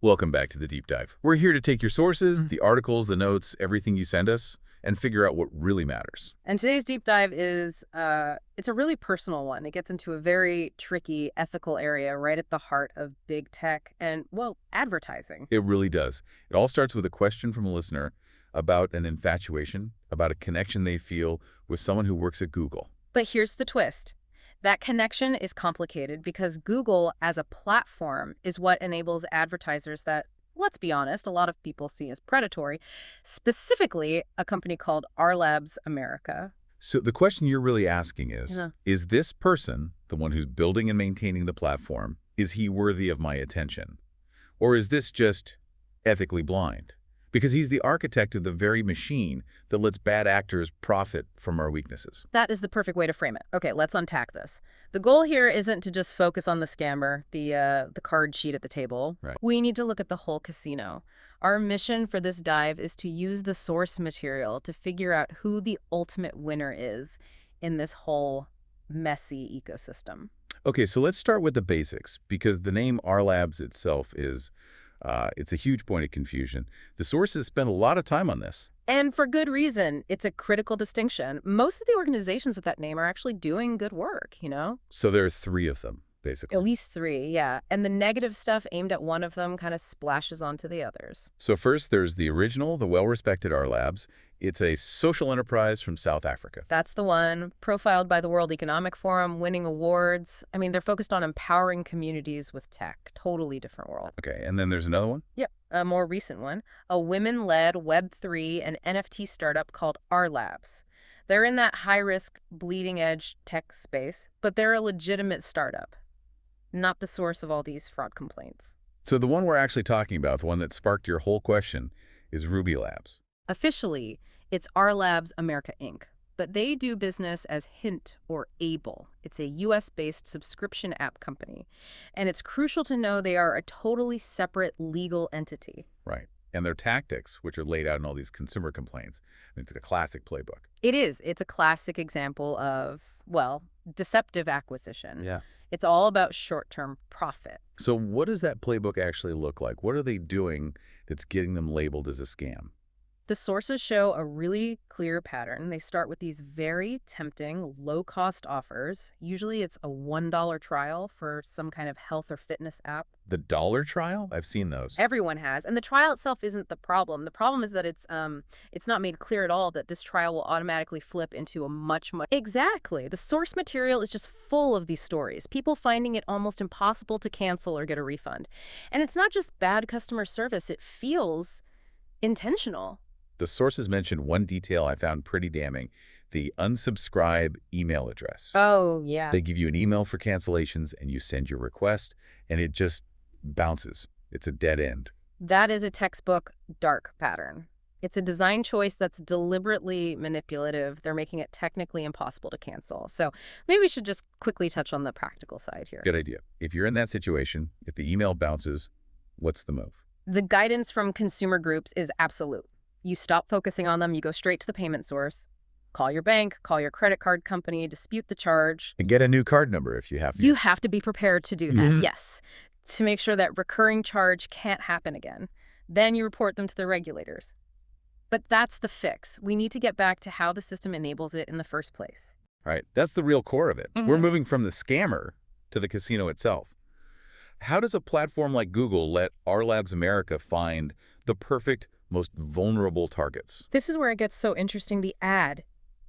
Welcome back to the Deep Dive. We're here to take your sources, the articles, the notes, everything you send us, and figure out what really matters. And today's deep dive is, it's a really personal one. It gets into a very tricky ethical area right at the heart of big tech and, well, advertising. It really does. It all starts with a question from a listener about an infatuation, about a connection they feel with someone who works at Google. But here's the twist. That connection is complicated because Google as a platform is what enables advertisers that, let's be honest, a lot of people see as predatory, specifically a company called R Labs America. So the question you're really asking is, Yeah. is this person, the one who's building and maintaining the platform, is he worthy of my attention? Or is this just ethically blind? Because he's the architect of the very machine that lets bad actors profit from our weaknesses. That is the perfect way to frame it. Okay, let's unpack this. The goal here isn't to just focus on the scammer, the card sheet at the table. Right. We need to look at the whole casino. Our mission for this dive is to use the source material to figure out who the ultimate winner is in this whole messy ecosystem. Okay, so let's start with the basics, because the name R Labs itself is, it's a huge point of confusion. The sources spend a lot of time on this. And for good reason. It's a critical distinction. Most of the organizations with that name are actually doing good work, you know? So there are three of them, basically. At least three, yeah. And the negative stuff aimed at one of them kind of splashes onto the others. So first, there's the original, the well-respected R Labs. It's a social enterprise from South Africa. That's the one, profiled by the World Economic Forum, winning awards. I mean, they're focused on empowering communities with tech. Totally different world. Okay, and then there's another one? Yep, a more recent one, a women-led Web3 and NFT startup called R Labs. They're in that high-risk, bleeding-edge tech space, but they're a legitimate startup, not the source of all these fraud complaints. So the one we're actually talking about, the one that sparked your whole question, is Ruby Labs. Officially, it's R Labs America Inc., but they do business as Hint or Able. It's a US-based subscription app company, and it's crucial to know they are a totally separate legal entity. Right. And their tactics, which are laid out in all these consumer complaints, I mean, it's a classic playbook. It is. It's a classic example of, well, deceptive acquisition. Yeah. It's all about short-term profit. So what does that playbook actually look like? What are they doing that's getting them labeled as a scam? The sources show a really clear pattern. They start with these very tempting, low-cost offers. Usually it's a $1 trial for some kind of health or fitness app. The dollar trial? I've seen those. Everyone has. And the trial itself isn't the problem. The problem is that it's not made clear at all that this trial will automatically flip into a much. Exactly. The source material is just full of these stories. People finding it almost impossible to cancel or get a refund. And it's not just bad customer service. It feels intentional. The sources mentioned one detail I found pretty damning, the unsubscribe email address. Oh, yeah. They give you an email for cancellations and you send your request and it just bounces. It's a dead end. That is a textbook dark pattern. It's a design choice that's deliberately manipulative. They're making it technically impossible to cancel. So maybe we should just quickly touch on the practical side here. Good idea. If you're in that situation, if the email bounces, what's the move? The guidance from consumer groups is absolute. You stop focusing on them, you go straight to the payment source. Call your bank, call your credit card company, dispute the charge. And get a new card number if you have to. You have to be prepared to do that, Mhm. yes, to make sure that recurring charge can't happen again. Then you report them to the regulators. But that's the fix. We need to get back to how the system enables it in the first place. All right, that's the real core of it. We're Mhm. moving from the scammer to the casino itself. How does a platform like Google let R Labs America find the perfect, most vulnerable targets? This is where it gets so interesting, the ad.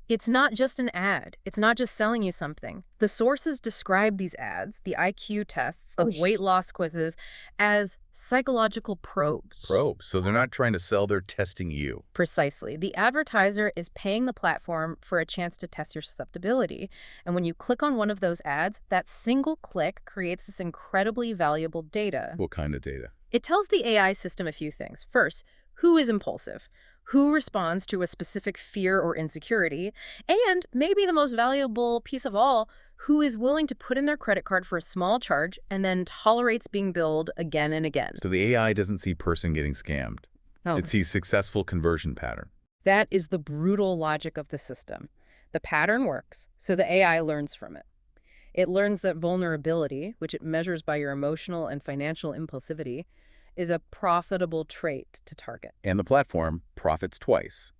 It's not just an ad. It's not just selling you something. The sources describe these ads, the IQ tests, the weight loss quizzes, as psychological probes. Probes. So they're not trying to sell, they're testing you. Precisely. The advertiser is paying the platform for a chance to test your susceptibility. And when you click on one of those ads, that single click creates this incredibly valuable data. What kind of data? It tells the AI system a few things. First, who is impulsive? Who responds to a specific fear or insecurity? And maybe the most valuable piece of all, who is willing to put in their credit card for a small charge and then tolerates being billed again and again. So the AI doesn't see person getting scammed. Oh. It sees successful conversion pattern. That is the brutal logic of the system. The pattern works, so the AI learns from it. It learns that vulnerability, which it measures by your emotional and financial impulsivity, is a profitable trait to target. And the platform profits twice.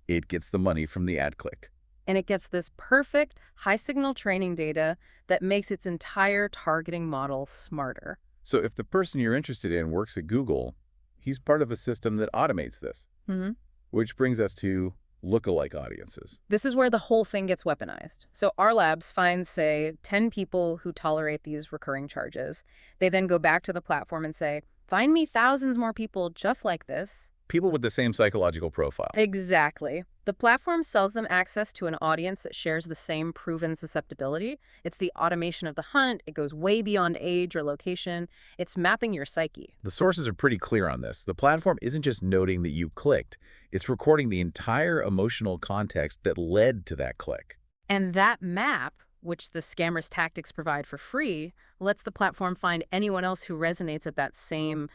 It gets the money from the ad click. And it gets this perfect high-signal training data that makes its entire targeting model smarter. So if the person you're interested in works at Google, he's part of a system that automates this. Mm-hmm. Which brings us to lookalike audiences. This is where the whole thing gets weaponized. So our labs find, say, 10 people who tolerate these recurring charges. They then go back to the platform and say, find me thousands more people just like this. People with the same psychological profile. Exactly. The platform sells them access to an audience that shares the same proven susceptibility. It's the automation of the hunt. It goes way beyond age or location. It's mapping your psyche. The sources are pretty clear on this. The platform isn't just noting that you clicked. It's recording the entire emotional context that led to that click. And that map, which the scammers' tactics provide for free, lets the platform find anyone else who resonates at that same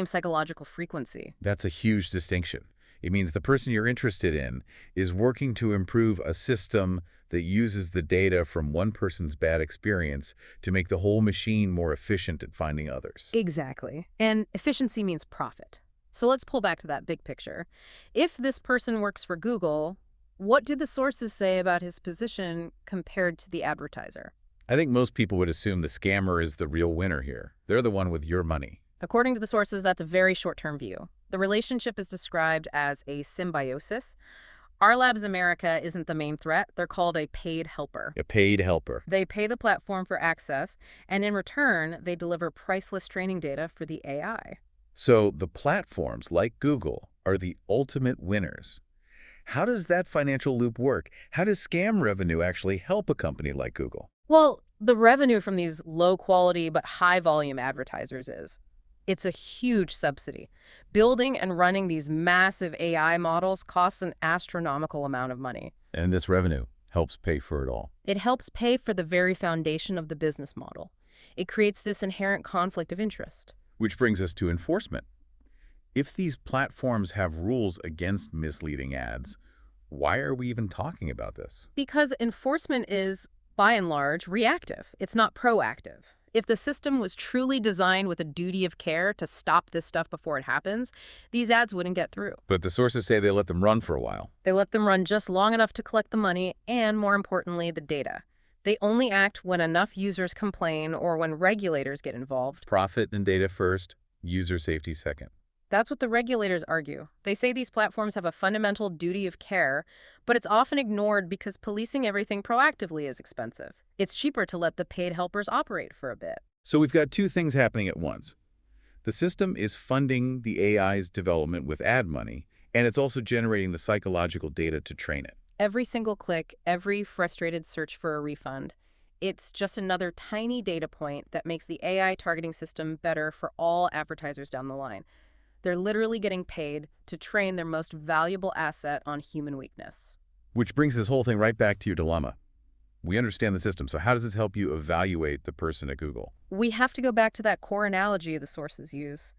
psychological frequency. That's a huge distinction. It means the person you're interested in is working to improve a system that uses the data from one person's bad experience to make the whole machine more efficient at finding others. Exactly. And efficiency means profit. So let's pull back to that big picture. If this person works for Google, what do the sources say about his position compared to the advertiser? I think most people would assume the scammer is the real winner here. They're the one with your money. According to the sources, that's a very short-term view. The relationship is described as a symbiosis. Our Labs America isn't the main threat. They're called a paid helper. A paid helper. They pay the platform for access, and in return, they deliver priceless training data for the AI. So the platforms like Google are the ultimate winners. How does that financial loop work? How does scam revenue actually help a company like Google? Well, the revenue from these low-quality but high-volume advertisers is. It's a huge subsidy. Building and running these massive AI models costs an astronomical amount of money. And this revenue helps pay for it all. It helps pay for the very foundation of the business model. It creates this inherent conflict of interest. Which brings us to enforcement. If these platforms have rules against misleading ads, why are we even talking about this? Because enforcement is, by and large, reactive. It's not proactive. If the system was truly designed with a duty of care to stop this stuff before it happens, these ads wouldn't get through. But the sources say they let them run for a while. They let them run just long enough to collect the money and, more importantly, the data. They only act when enough users complain or when regulators get involved. Profit and data first, user safety second. That's what the regulators argue. They say these platforms have a fundamental duty of care, but it's often ignored because policing everything proactively is expensive. It's cheaper to let the paid helpers operate for a bit. So we've got two things happening at once. The system is funding the AI's development with ad money, and it's also generating the psychological data to train it. Every single click, every frustrated search for a refund, it's just another tiny data point that makes the AI targeting system better for all advertisers down the line. They're literally getting paid to train their most valuable asset on human weakness. Which brings this whole thing right back to your dilemma. We understand the system, so how does this help you evaluate the person at Google? We have to go back to that core analogy the sources use.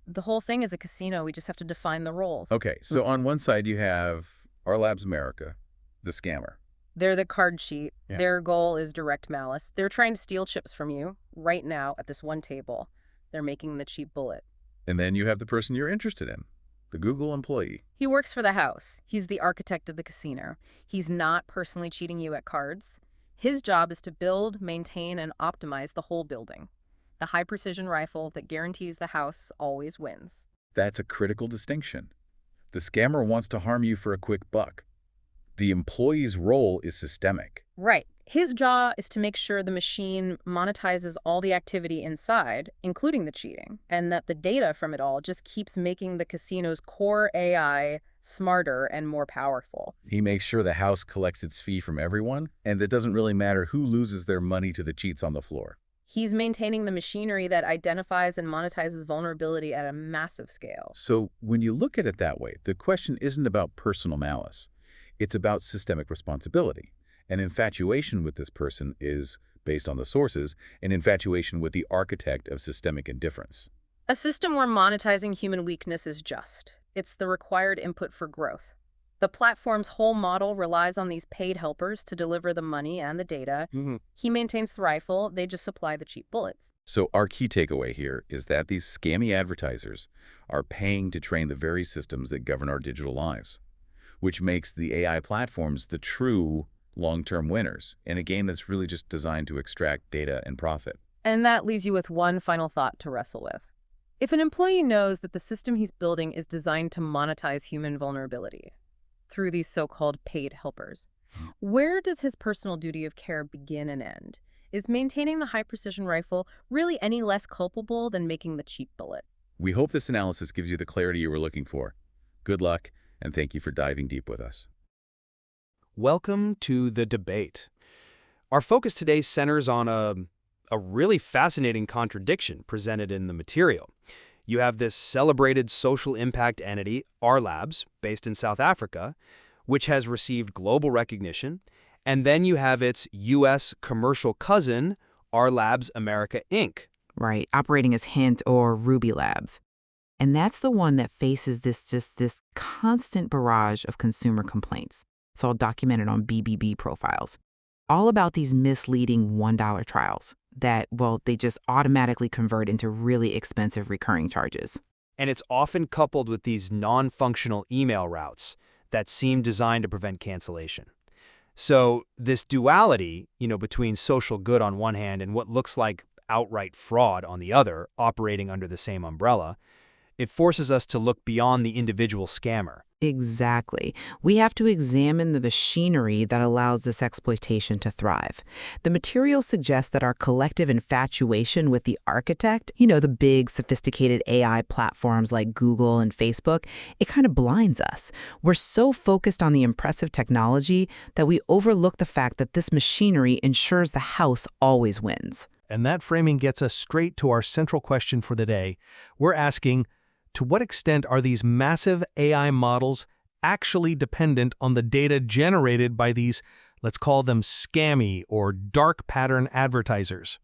The whole thing is a casino. We just have to define the roles. Okay, so on one side you have Our Labs America, the scammer. They're the card cheat. Yeah. Their goal is direct malice. They're trying to steal chips from you right now at this one table. They're making the cheap bullet. And then you have the person you're interested in, the Google employee. He works for the house. He's the architect of the casino. He's not personally cheating you at cards. His job is to build, maintain, and optimize the whole building. The high-precision rifle that guarantees the house always wins. That's a critical distinction. The scammer wants to harm you for a quick buck. The employee's role is systemic. Right. His job is to make sure the machine monetizes all the activity inside, including the cheating, and that the data from it all just keeps making the casino's core AI smarter and more powerful. He makes sure the house collects its fee from everyone, and it doesn't really matter who loses their money to the cheats on the floor. He's maintaining the machinery that identifies and monetizes vulnerability at a massive scale. So when you look at it that way, the question isn't about personal malice. It's about systemic responsibility. An infatuation with this person is, based on the sources, an infatuation with the architect of systemic indifference. A system where monetizing human weakness is just. It's the required input for growth. The platform's whole model relies on these paid helpers to deliver the money and the data. He maintains the rifle, they just supply the cheap bullets. So our key takeaway here is that these scammy advertisers are paying to train the very systems that govern our digital lives, which makes the AI platforms the true long-term winners in a game that's really just designed to extract data and profit. And that leaves you with one final thought to wrestle with. If an employee knows that the system he's building is designed to monetize human vulnerability through these so-called paid helpers, where does his personal duty of care begin and end? Is maintaining the high-precision rifle really any less culpable than making the cheap bullet? We hope this analysis gives you the clarity you were looking for. Good luck, and thank you for diving deep with us. Welcome to The Debate. Our focus today centers on a really fascinating contradiction presented in the material. You have this celebrated social impact entity, R Labs, based in South Africa, which has received global recognition, and then you have its U.S. commercial cousin, R Labs America, Inc. Right, operating as Hint or Ruby Labs. And that's the one that faces this constant barrage of consumer complaints. It's all documented on BBB profiles. All about these misleading $1 trials that, well, they just automatically convert into really expensive recurring charges. And it's often coupled with these non-functional email routes that seem designed to prevent cancellation. So this duality, between social good on one hand and what looks like outright fraud on the other, operating under the same umbrella, it forces us to look beyond the individual scammer. Exactly. We have to examine the machinery that allows this exploitation to thrive. The material suggests that our collective infatuation with the architect, the big sophisticated AI platforms like Google and Facebook, it kind of blinds us. We're so focused on the impressive technology that we overlook the fact that this machinery ensures the house always wins. And that framing gets us straight to our central question for the day. We're asking, to what extent are these massive AI models actually dependent on the data generated by these, let's call them scammy or dark pattern advertisers?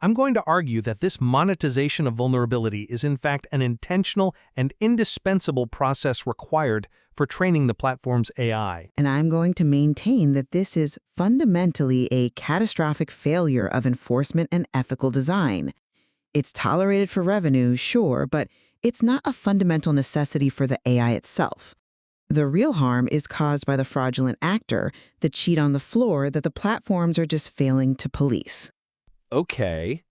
I'm going to argue that this monetization of vulnerability is in fact an intentional and indispensable process required for training the platform's AI. And I'm going to maintain that this is fundamentally a catastrophic failure of enforcement and ethical design. It's tolerated for revenue, sure, but it's not a fundamental necessity for the AI itself. The real harm is caused by the fraudulent actor, the cheat on the floor that the platforms are just failing to police. Okay,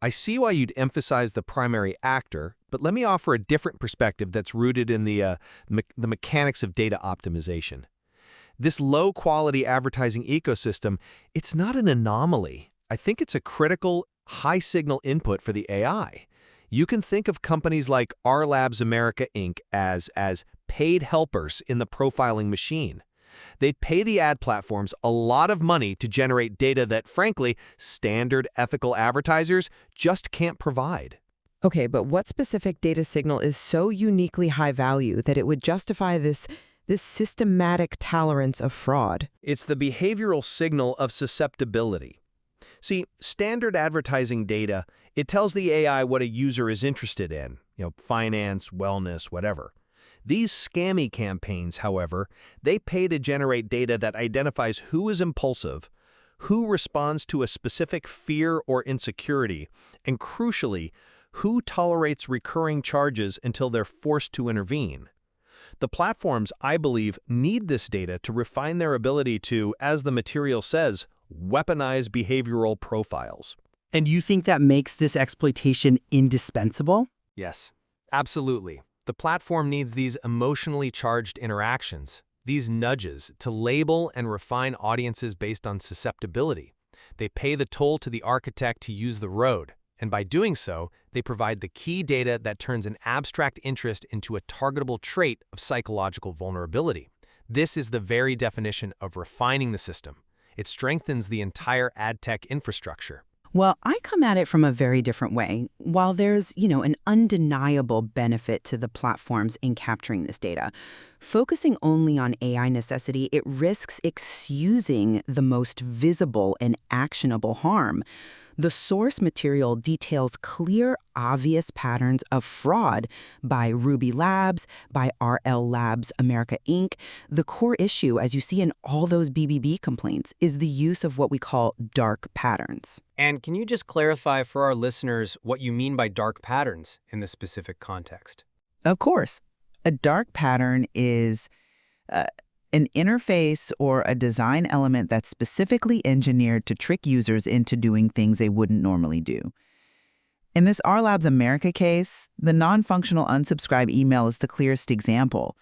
I see why you'd emphasize the primary actor, but let me offer a different perspective that's rooted in the mechanics of data optimization. This low-quality advertising ecosystem, it's not an anomaly. I think it's a critical, high-signal input for the AI. You can think of companies like R Labs America, Inc. as paid helpers in the profiling machine. They'd pay the ad platforms a lot of money to generate data that, frankly, standard ethical advertisers just can't provide. Okay, but what specific data signal is so uniquely high value that it would justify this systematic tolerance of fraud? It's the behavioral signal of susceptibility. See, standard advertising data, it tells the AI what a user is interested in, finance, wellness, whatever. These scammy campaigns, however, they pay to generate data that identifies who is impulsive, who responds to a specific fear or insecurity, and crucially, who tolerates recurring charges until they're forced to intervene. The platforms, I believe, need this data to refine their ability to, as the material says, weaponize behavioral profiles. And you think that makes this exploitation indispensable? Yes, absolutely. The platform needs these emotionally charged interactions, these nudges, to label and refine audiences based on susceptibility. They pay the toll to the architect to use the road, and by doing so, they provide the key data that turns an abstract interest into a targetable trait of psychological vulnerability. This is the very definition of refining the system. It strengthens the entire ad tech infrastructure. Well, I come at it from a very different way. While there's, an undeniable benefit to the platforms in capturing this data, focusing only on AI necessity, it risks excusing the most visible and actionable harm. The source material details clear, obvious patterns of fraud by Ruby Labs, by RL Labs America Inc. The core issue, as you see in all those BBB complaints, is the use of what we call dark patterns. And can you just clarify for our listeners what you mean by dark patterns in this specific context? Of course, a dark pattern is an interface or a design element that's specifically engineered to trick users into doing things they wouldn't normally do. In this R Labs America case, the non-functional unsubscribe email is the clearest example.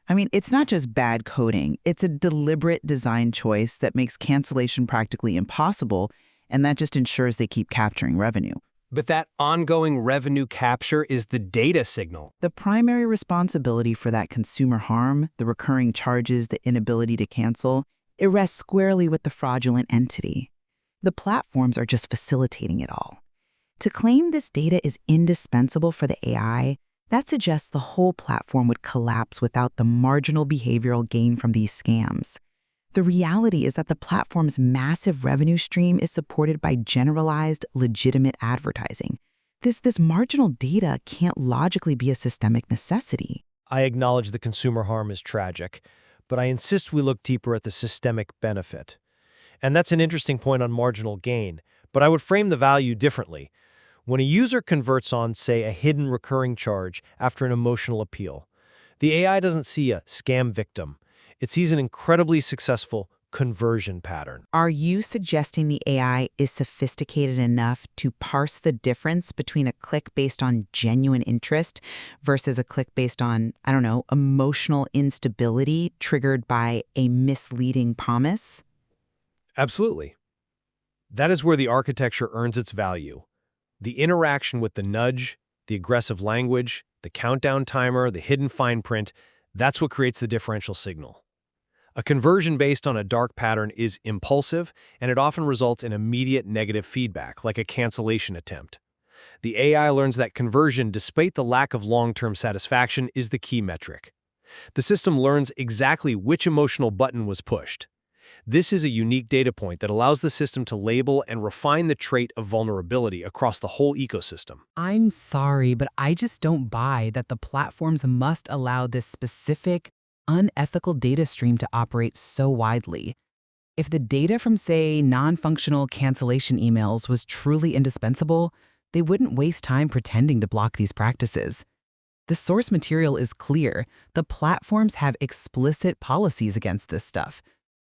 I mean, it's not just bad coding, it's a deliberate design choice that makes cancellation practically impossible, and that just ensures they keep capturing revenue. But that ongoing revenue capture is the data signal. The primary responsibility for that consumer harm, the recurring charges, the inability to cancel, it rests squarely with the fraudulent entity. The platforms are just facilitating it all. To claim this data is indispensable for the AI, that suggests the whole platform would collapse without the marginal behavioral gain from these scams. The reality is that the platform's massive revenue stream is supported by generalized, legitimate advertising. This marginal data can't logically be a systemic necessity. I acknowledge the consumer harm is tragic, but I insist we look deeper at the systemic benefit. And that's an interesting point on marginal gain, but I would frame the value differently. When a user converts on, say, a hidden recurring charge after an emotional appeal, the AI doesn't see a scam victim. It sees an incredibly successful conversion pattern. Are you suggesting the AI is sophisticated enough to parse the difference between a click based on genuine interest versus a click based on, I don't know, emotional instability triggered by a misleading promise? Absolutely. That is where the architecture earns its value. The interaction with the nudge, the aggressive language, the countdown timer, the hidden fine print, that's what creates the differential signal. A conversion based on a dark pattern is impulsive, and it often results in immediate negative feedback, like a cancellation attempt. The AI learns that conversion, despite the lack of long-term satisfaction, is the key metric. The system learns exactly which emotional button was pushed. This is a unique data point that allows the system to label and refine the trait of vulnerability across the whole ecosystem. I'm sorry, but I just don't buy that the platforms must allow this specific, unethical data stream to operate so widely. If the data from, say, non-functional cancellation emails was truly indispensable, they wouldn't waste time pretending to block these practices. The source material is clear. The platforms have explicit policies against this stuff.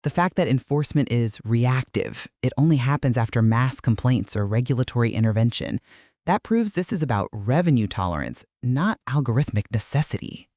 The fact that enforcement is reactive, it only happens after mass complaints or regulatory intervention, that proves this is about revenue tolerance, not algorithmic necessity.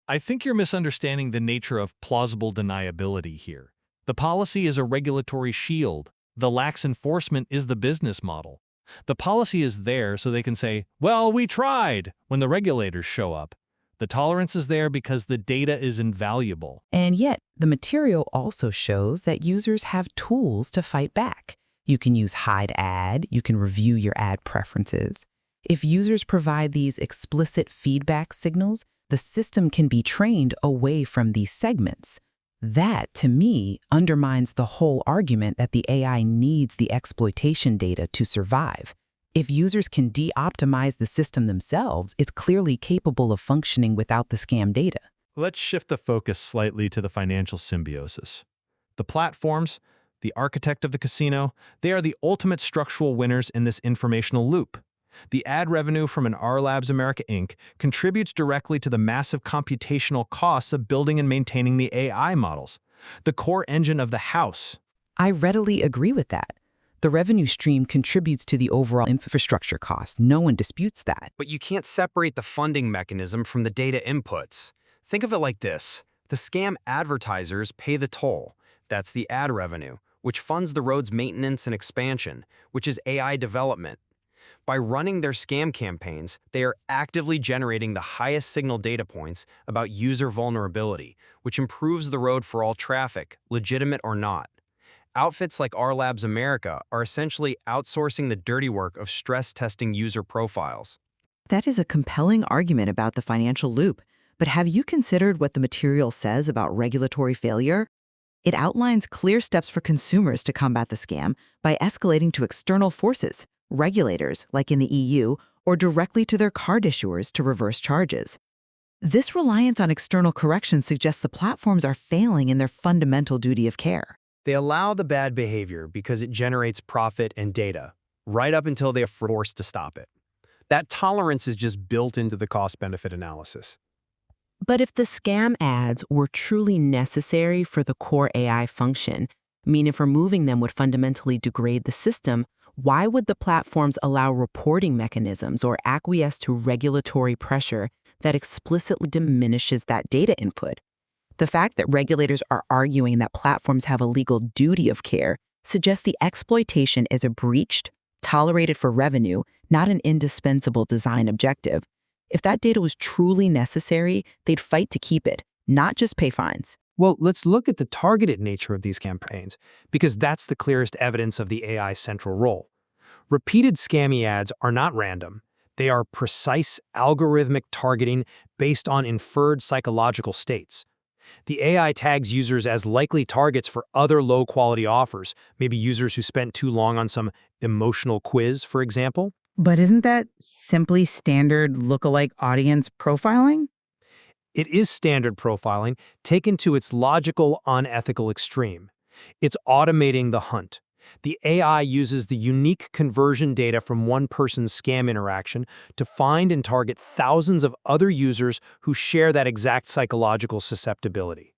I think you're misunderstanding the nature of plausible deniability here. The policy is a regulatory shield. The lax enforcement is the business model. The policy is there so they can say, well, we tried, when the regulators show up. The tolerance is there because the data is invaluable. And yet, the material also shows that users have tools to fight back. You can use hide ad, you can review your ad preferences. If users provide these explicit feedback signals, the system can be trained away from these segments. That, to me, undermines the whole argument that the AI needs the exploitation data to survive. If users can de-optimize the system themselves, it's clearly capable of functioning without the scam data. Let's shift the focus slightly to the financial symbiosis. The platforms, the architect of the casino, they are the ultimate structural winners in this informational loop. The ad revenue from an R Labs America Inc. contributes directly to the massive computational costs of building and maintaining the AI models, the core engine of the house. I readily agree with that. The revenue stream contributes to the overall infrastructure cost. No one disputes that. But you can't separate the funding mechanism from the data inputs. Think of it like this. The scam advertisers pay the toll. That's the ad revenue, which funds the road's maintenance and expansion, which is AI development. By running their scam campaigns, they are actively generating the highest signal data points about user vulnerability, which improves the road for all traffic, legitimate or not. Outfits like R Labs America are essentially outsourcing the dirty work of stress testing user profiles. That is a compelling argument about the financial loop. But have you considered what the material says about regulatory failure? It outlines clear steps for consumers to combat the scam by escalating to external forces, regulators, like in the EU, or directly to their card issuers to reverse charges. This reliance on external corrections suggests the platforms are failing in their fundamental duty of care. They allow the bad behavior because it generates profit and data, right up until they are forced to stop it. That tolerance is just built into the cost-benefit analysis. But if the scam ads were truly necessary for the core AI function, meaning if removing them would fundamentally degrade the system, why would the platforms allow reporting mechanisms or acquiesce to regulatory pressure that explicitly diminishes that data input? The fact that regulators are arguing that platforms have a legal duty of care suggests the exploitation is a breached, tolerated for revenue, not an indispensable design objective. If that data was truly necessary, they'd fight to keep it, not just pay fines. Well, let's look at the targeted nature of these campaigns, because that's the clearest evidence of the AI's central role. Repeated scammy ads are not random. They are precise algorithmic targeting based on inferred psychological states. The AI tags users as likely targets for other low-quality offers, maybe users who spent too long on some emotional quiz, for example. But isn't that simply standard lookalike audience profiling? It is standard profiling taken to its logical, unethical extreme. It's automating the hunt. The AI uses the unique conversion data from one person's scam interaction to find and target thousands of other users who share that exact psychological susceptibility.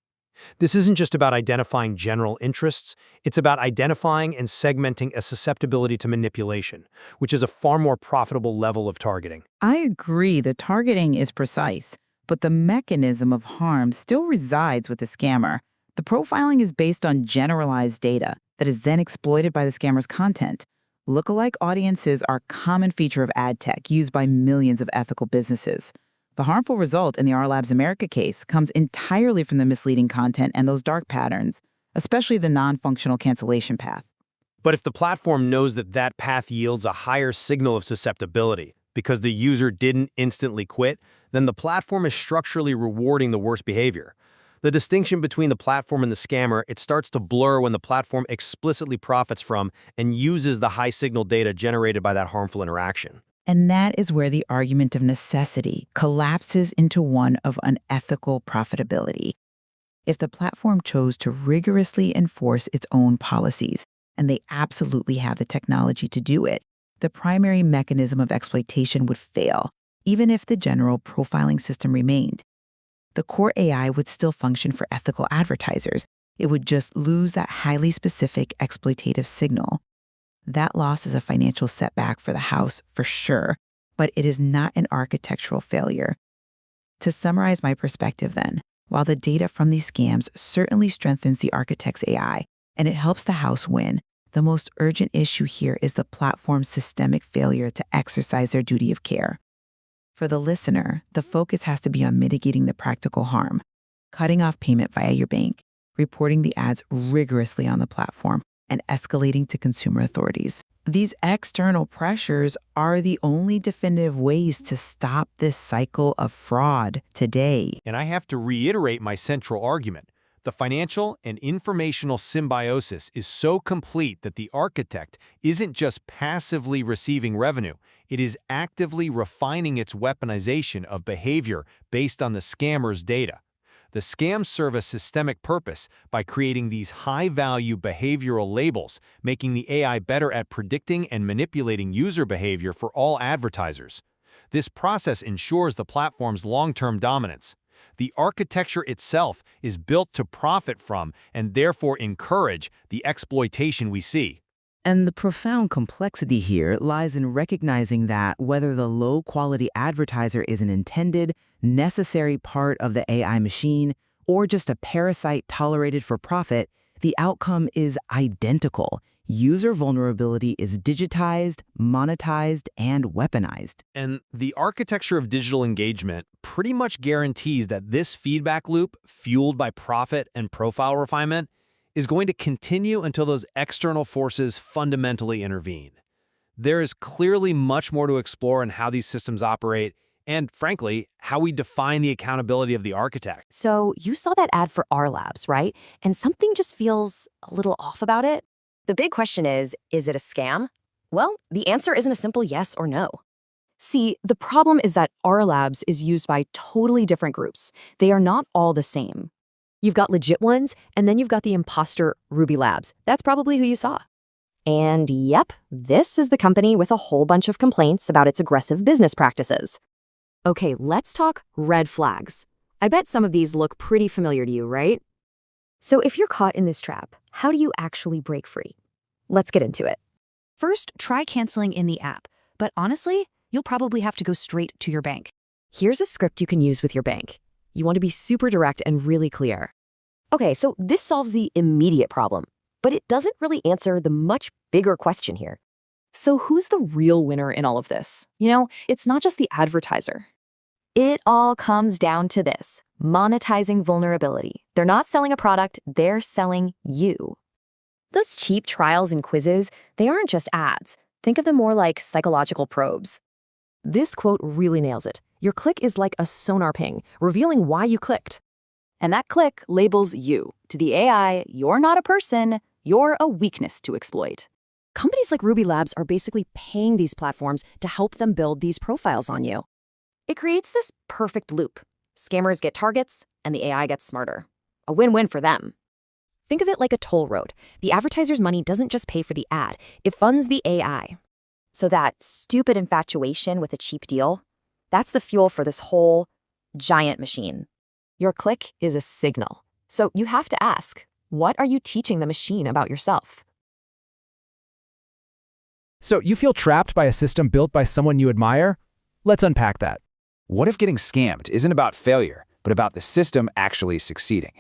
This isn't just about identifying general interests, it's about identifying and segmenting a susceptibility to manipulation, which is a far more profitable level of targeting. I agree the targeting is precise, but the mechanism of harm still resides with the scammer. The profiling is based on generalized data that is then exploited by the scammer's content. Lookalike audiences are a common feature of ad tech used by millions of ethical businesses. The harmful result in the Our Labs America case comes entirely from the misleading content and those dark patterns, especially the non-functional cancellation path. But if the platform knows that that path yields a higher signal of susceptibility because the user didn't instantly quit, then the platform is structurally rewarding the worst behavior. The distinction between the platform and the scammer, it starts to blur when the platform explicitly profits from and uses the high signal data generated by that harmful interaction. And that is where the argument of necessity collapses into one of unethical profitability. If the platform chose to rigorously enforce its own policies, and they absolutely have the technology to do it, the primary mechanism of exploitation would fail, even if the general profiling system remained. The core AI would still function for ethical advertisers. It would just lose that highly specific exploitative signal. That loss is a financial setback for the house, for sure, but it is not an architectural failure. To summarize my perspective then, while the data from these scams certainly strengthens the architect's AI, and it helps the house win, the most urgent issue here is the platform's systemic failure to exercise their duty of care. For the listener, the focus has to be on mitigating the practical harm, cutting off payment via your bank, reporting the ads rigorously on the platform, and escalating to consumer authorities. These external pressures are the only definitive ways to stop this cycle of fraud today. And I have to reiterate my central argument. The financial and informational symbiosis is so complete that the architect isn't just passively receiving revenue, it is actively refining its weaponization of behavior based on the scammer's data. The scams serve a systemic purpose by creating these high-value behavioral labels, making the AI better at predicting and manipulating user behavior for all advertisers. This process ensures the platform's long-term dominance. The architecture itself is built to profit from and therefore encourage the exploitation we see. And the profound complexity here lies in recognizing that whether the low-quality advertiser is an intended, necessary part of the AI machine or just a parasite tolerated for profit, the outcome is identical. User vulnerability is digitized, monetized, and weaponized. And the architecture of digital engagement pretty much guarantees that this feedback loop, fueled by profit and profile refinement, is going to continue until those external forces fundamentally intervene. There is clearly much more to explore in how these systems operate and, frankly, how we define the accountability of the architect. So you saw that ad for Our Labs, right? And something just feels a little off about it. The big question is it a scam? Well, the answer isn't a simple yes or no. See, the problem is that R Labs is used by totally different groups. They are not all the same. You've got legit ones, and then you've got the imposter Ruby Labs. That's probably who you saw. And yep, this is the company with a whole bunch of complaints about its aggressive business practices. Okay, let's talk red flags. I bet some of these look pretty familiar to you, right? So if you're caught in this trap, how do you actually break free? Let's get into it. First, try canceling in the app. But honestly, you'll probably have to go straight to your bank. Here's a script you can use with your bank. You want to be super direct and really clear. Okay, so this solves the immediate problem, but it doesn't really answer the much bigger question here. So who's the real winner in all of this? You know, it's not just the advertiser. It all comes down to this: monetizing vulnerability. They're not selling a product, they're selling you. Those cheap trials and quizzes, they aren't just ads. Think of them more like psychological probes. This quote really nails it. Your click is like a sonar ping, revealing why you clicked. And that click labels you. To the AI, you're not a person, you're a weakness to exploit. Companies like Ruby Labs are basically paying these platforms to help them build these profiles on you. It creates this perfect loop. Scammers get targets, and the AI gets smarter. A win-win for them. Think of it like a toll road. The advertiser's money doesn't just pay for the ad, it funds the AI. So that stupid infatuation with a cheap deal, that's the fuel for this whole giant machine. Your click is a signal. So you have to ask, what are you teaching the machine about yourself? So you feel trapped by a system built by someone you admire? Let's unpack that. What if getting scammed isn't about failure, but about the system actually succeeding?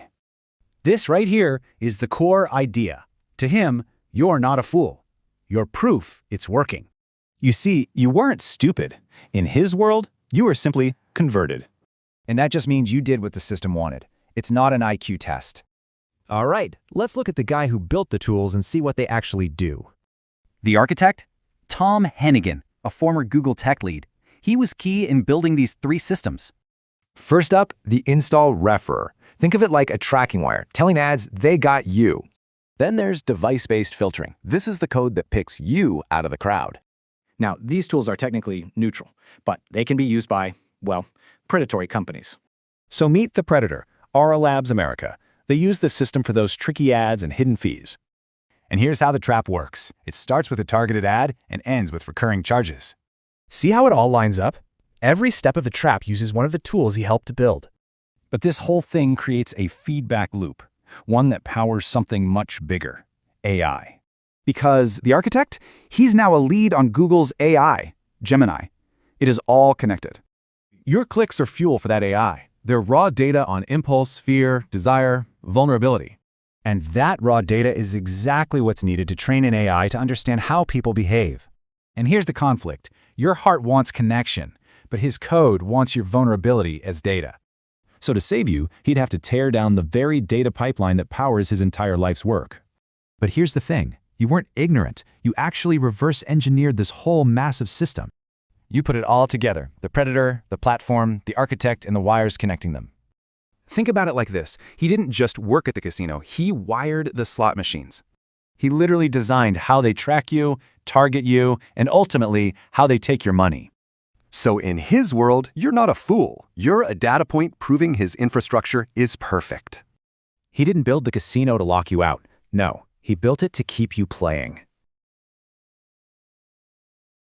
This right here is the core idea. To him, you're not a fool. You're proof it's working. You see, you weren't stupid. In his world, you were simply converted. And that just means you did what the system wanted. It's not an IQ test. All right, let's look at the guy who built the tools and see what they actually do. The architect? Tom Hennigan, a former Google tech lead. He was key in building these 3 systems. First up, the install referer. Think of it like a tracking wire, telling ads they got you. Then there's device-based filtering. This is the code that picks you out of the crowd. Now, these tools are technically neutral, but they can be used by, well, predatory companies. So meet the Predator, R Labs America. They use the system for those tricky ads and hidden fees. And here's how the trap works. It starts with a targeted ad and ends with recurring charges. See how it all lines up? Every step of the trap uses one of the tools he helped to build. But this whole thing creates a feedback loop, one that powers something much bigger: AI. Because the architect, he's now a lead on Google's AI, Gemini. It is all connected. Your clicks are fuel for that AI. They're raw data on impulse, fear, desire, vulnerability. And that raw data is exactly what's needed to train an AI to understand how people behave. And here's the conflict. Your heart wants connection, but his code wants your vulnerability as data. So to save you, he'd have to tear down the very data pipeline that powers his entire life's work. But here's the thing. You weren't ignorant. You actually reverse engineered this whole massive system. You put it all together: the predator, the platform, the architect, and the wires connecting them. Think about it like this. He didn't just work at the casino. He wired the slot machines. He literally designed how they track you, target you, and ultimately how they take your money. So in his world, you're not a fool. You're a data point proving his infrastructure is perfect. He didn't build the casino to lock you out. No, he built it to keep you playing.